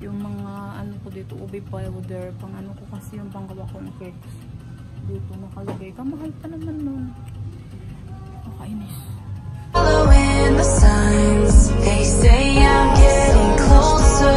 Yung mga ano ko dito, ube powder, pang ano ko kasi yung panggawa ko ng cakes. Dito nakalagay. Kamahal pa naman nun. Nakainis. Following the signs, they say I'm getting closer.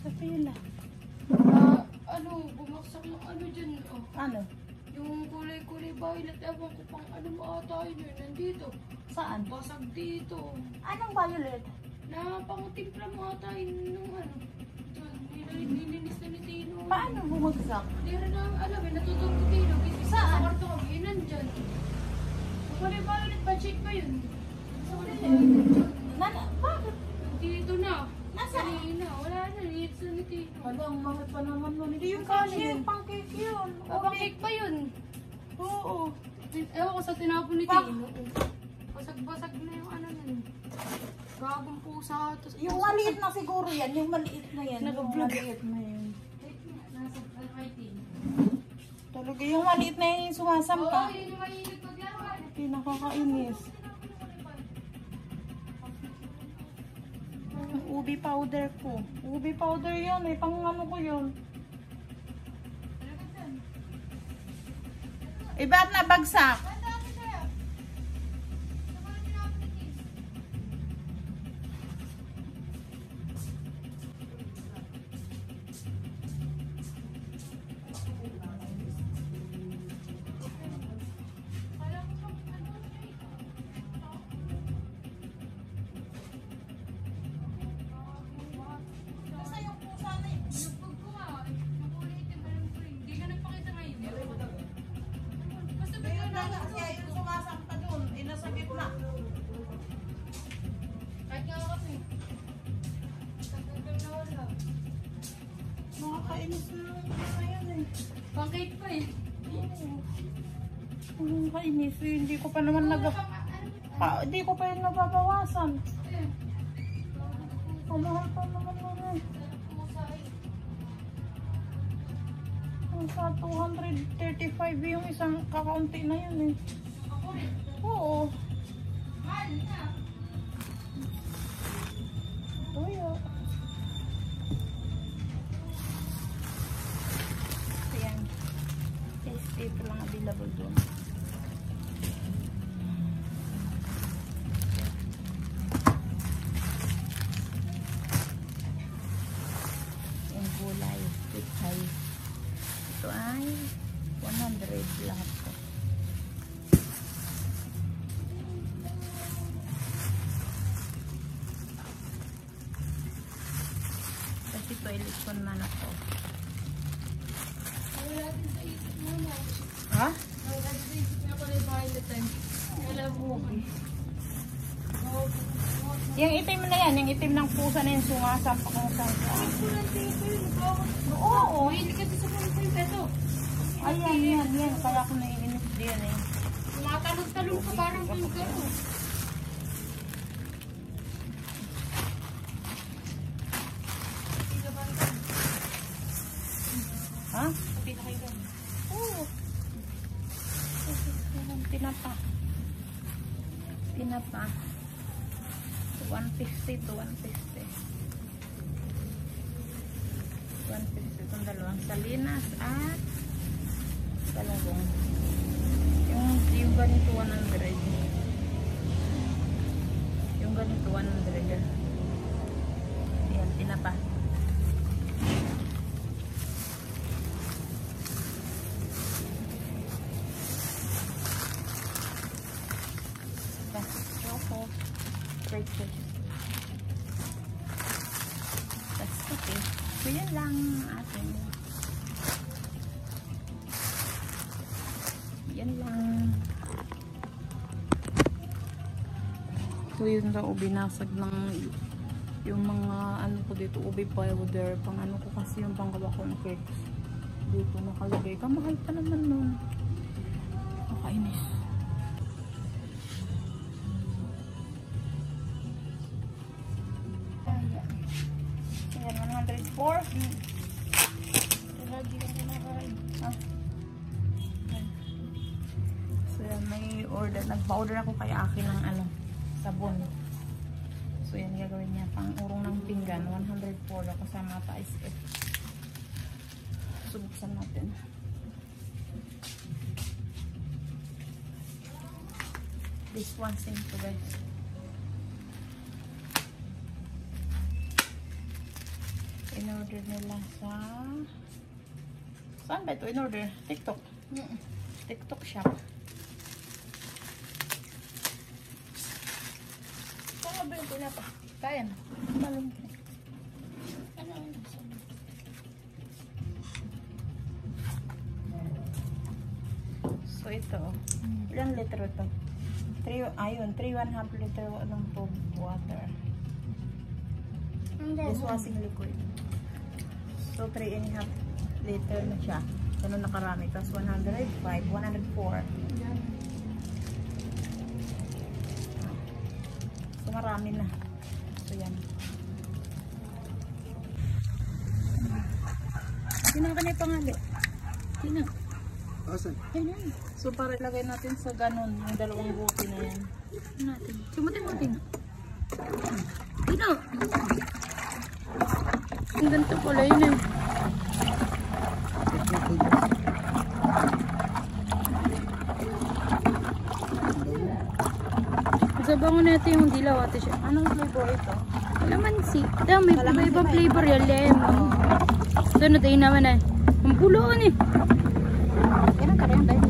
Sa pila. Ano, bumaksak ng ano dyan, oh. Ano? Yung kulay-kulay violet, ewan ko pang ano mo ata yun, nandito. Saan? Basag dito. Anong violet? Na pangutimpla mo ata yun nung ano. Dyan, nilinis na ni Tino. Paano bumagsak? Hindi rin na alam, natutong ni Tino. Saan? Sa kwarto kami, yun nandyan. Yung kulay violet, pa-check pa yun. Sa kulay Bakit? dito na. Nasaan? Kanina, wala na, nilinis na ni Tino. Ang mahal pa naman nun. Hindi yung kasi yung pancake yun. Pang-cake pa yun. Oo. Ewan ko sa tinapon ni Tino. Basag-basag na yung ano nun. Gagong pusa. Yung maliit na siguro yan. Yung maliit na yan. Yung Nag-vlog. maliit na yan. Nasa almighty. Talaga yung maliit na yan yung sumasampa. Oo, yun yung mahilig paglaro. Pinakakainis. Yung ubi powder ko. Ubi powder yun. May pang ano ko yun. Eh, ba't nabagsak? Nakakainis na yan eh. Pang-cake pa eh. Nakakainis eh. Hindi ko pa naman hindi ko pa yung nababawasan. Pamahal pa naman naman. Sa 235 yung isang kakaunti na yun eh. Oo. Uy, oh. Ayan. Ito lang available doon. Yung gulay. Pitay. Ito ay 100 lahat ko. Kasi toilet ko naman ako. Wala din sa isip mo na. Ha? Wala din sa isip na kulay violet eh. Wala bukan. Yung itim na yan, yung itim ng pusa na yung sumasampa kung saan saan. Oo. Mahilig kasi sa kulay peso. Ayan, yan. Kaya ako naiinis din eh. Tumatalong-talong ka parang pinggan. Ha? Pinakaigan. Oo. Tinapa. 150 to 150. 150 itong dalawang salinas at talabong. Yung ganito 100. Yung ganito 100. Ayan, tinapa. Choco. Great fish. That's okay. So yan lang atin. Yan lang. So yun daw, binasag ng yung mga ano ko dito, ubi powder, pang ano ko kasi yung panggawa kong cakes. Dito nakalagay. Kamahal pa naman nun. Nakainis. Ayan, 104. Lagi ka kinakain. So yan, may order. Nagpa-order ako kay akin ng ano, sabon. So yan, gagawin niya pang urong ng pinggan. 104 ako sa mga pa-SF. Subuksan natin. This one same to guys. In-order nila sa... Saan ba ito in-order? TikTok. TikTok shop. Saan ba yung pinapa? Kaya na. Malong ka. Ano? So ito. Ilang liter ito? 3.5 liter ng tube water. Dishwashing liquid. So 3.5 liter na siya. Ganun nakarami. Tapos 105, 104. So marami na. So yan. Sino ka na pangali? Sino? Asan? Yan. So para ilagay natin sa ganun, yung dalawang buti na yan. Natin. Simutin. Sino? Ang ganito pala yun eh. Sabangon natin yung dilaw ate siya. Anong flavor ito? Kalamansi. Ito may iba-ibang flavor yan. Lemon. Ito na tayo naman eh. Ang puloon eh. Yan ang karayang tayo.